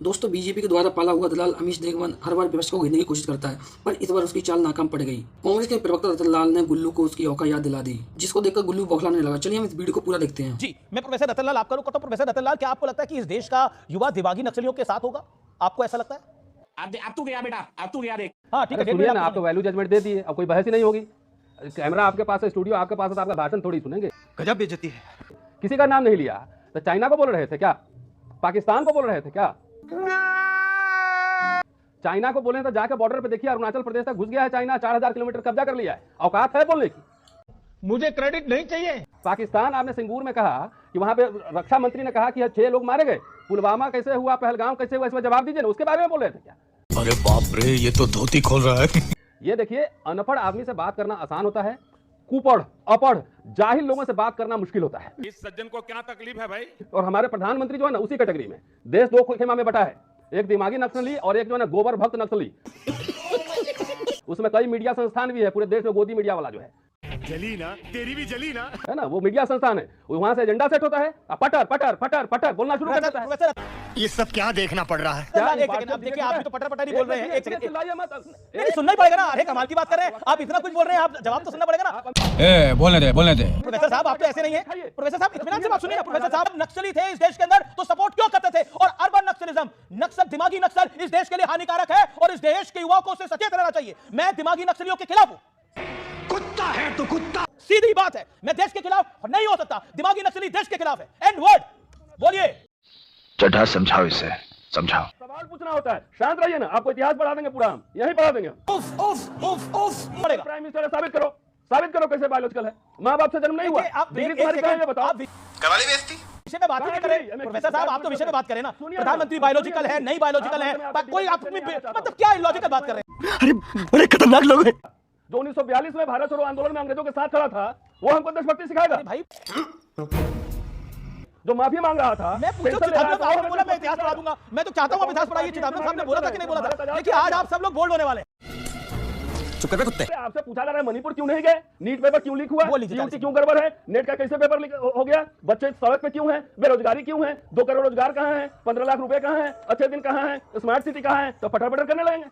दोस्तों बीजेपी के द्वारा पाला हुआ दलाल अमीश देगवन हर बार विपक्ष को घेरने की कोशिश करता है, पर इस बार उसकी चाल नाकाम पड़ गई। कांग्रेस के प्रवक्ता रतन लाल ने गुल्लू को उसकी औकात याद दिला दी, जिसको देखकर गुल्लू बौखलाने लगा। चलिए हम इस वीडियो को पूरा देखते हैं। जी, मैं प्रोफेसर रतन लाल आपका रुख करता हूं। प्रोफेसर रतन लाल, क्या आपको लगता है कि इस देश का युवा दिमागी नक्सलियों के साथ होगा? आपको ऐसा लगता है? अब तू गया बेटा, अब तू गया देख। हाँ ठीक है, सुनिए ना, आप तो वैल्यू जजमेंट दे दिए, अब कोई बहस ही नहीं होगी। कैमरा आपके पास है, स्टूडियो आपके पास है, तो आपका भाषण थोड़ी सुनेंगे। गजब बेइज्जती है। किसी का नाम नहीं लिया, तो चाइना को बोल रहे थे क्या? पाकिस्तान को बोल रहे थे क्या? चाइना को बोले तो जाके बॉर्डर पे देखिए, अरुणाचल प्रदेश तक घुस गया है चाइना, 4000 किलोमीटर कब्जा कर लिया है। औकात है बोलने की? मुझे क्रेडिट नहीं चाहिए। पाकिस्तान, आपने सिंगूर में कहा कि वहां पे रक्षा मंत्री ने कहा कि 6 लोग मारे गए। पुलवामा कैसे हुआ, पहलगाम कैसे हुआ, इसमें जवाब दीजिए ना, उसके बारे में बोल रहे थे क्या? अरे बाप रे, ये तो धोती खोल रहा है। ये देखिए, अनपढ़ आदमी से बात करना आसान होता है, कुपढ़ अपढ़ जाहिल लोगों से बात करना मुश्किल होता है। इस सज्जन को क्या तकलीफ है भाई? और हमारे प्रधानमंत्री जो है ना, उसी कैटेगरी में। देश 2 खेमा में बटा है, एक दिमागी नक्सली और एक जो है ना गोबर भक्त नक्सली। उसमें कई मीडिया संस्थान भी है, पूरे देश में गोदी मीडिया वाला जो है। जली ना, तेरी भी जली ना। है ना, वो मीडिया संस्थान है, वहां से एजेंडा सेट होता है, पटर पटर पटर पटर बोलना शुरू कर देता है। प्रोफेसर ये सब क्या देखना पड़ रहा है? रतन एक सेकंड, आप देखिए, आप भी तो पटर पटर ही बोल रहे हैं। एक सेकंड, चिल्लाइए मत। नहीं सुनना ही पड़ेगा ना। अरे कमाल की बात कर रहे हैं आप, इतना कुछ बोल रहे हैं, आप जवाब तो सुनना पड़ेगा ना। ए, बोलने दे बोलने दे। प्रोफेसर साहब, आप तो ऐसे नहीं है। प्रोफेसर साहब, इत्मीनान से बात सुनिए ना। प्रोफेसर साहब नक्सली थे इस देश के अंदर, तो सपोर्ट क्यों करते थे? और अर्बन नक्सलिज्म, नक्सल, दिमागी नक्सल इस देश के लिए हानिकारक है और इस देश के युवाओं को उससे सचेत रहना चाहिए। मैं दिमागी नक्सलियों के खिलाफ हूं। कुत्ता है तो कुत्ता। सीधी बात है, मैं देश के खिलाफ नहीं हो सकता। दिमागी नक्सली देश के खिलाफ है। एंड वर्ड बोलिए। चड्ढा समझाओ, इसे समझाओ। सवाल पूछना होता है, शांत रहिए ना, आपको इतिहास पढ़ा देंगे पूरा, हम यही पढ़ा देंगे। उफ उफ उफ उफ पड़ेगा। प्राइम मिनिस्टर है, साबित करो कैसे बायोलॉजिकल है। माँ बाप से जन्म नहीं हुआ, आप डिग्री तुम्हारी कहाँ है ये बताओ। करवाली बेइज्जती। विषय में बात नहीं करें प्रोफेसर साहब, आप तो विषय में बात करें ना। प्रधानमंत्री बायोलॉजिकल है, नहीं बायोलॉजिकल है, कोई आप मतलब क्या इलॉजिकल बात कर रहे हैं? अरे बड़े खतरनाक लोग हैं। जो 1942 में भारत छोड़ो आंदोलन में अंग्रेजों के साथ खड़ा था, वो हमको देशभक्ति सिखाएगा। भाई जो माफी मांग रहा था, मैं पूछूं, चिदंबरम साहब ने बोला मैं इतिहास पढ़ा दूंगा। मैं तो चाहता हूं आप इतिहास पढ़ाइए। चिदंबरम साहब ने बोला था कि नहीं बोला था? देखिए आज आप सब लोग बोल्ड होने वाले हैं। चुप कर कुत्ते। आपसे पूछा जा रहा है मणिपुर क्यों नहीं गए, नीट पेपर क्यों लीक हुआ, बोल लीजिए, यूटी क्यों गड़बड़ है, नेट का कैसे पेपर लीक हो गया, बच्चे सड़क पे क्यों हैं, बेरोजगारी क्यों है, 2 करोड़ रोजगार कहाँ है, 15 लाख रुपए कहाँ है, अच्छे दिन कहाँ है, स्मार्ट सिटी कहाँ है, तो फटाफट करने लगेंगे।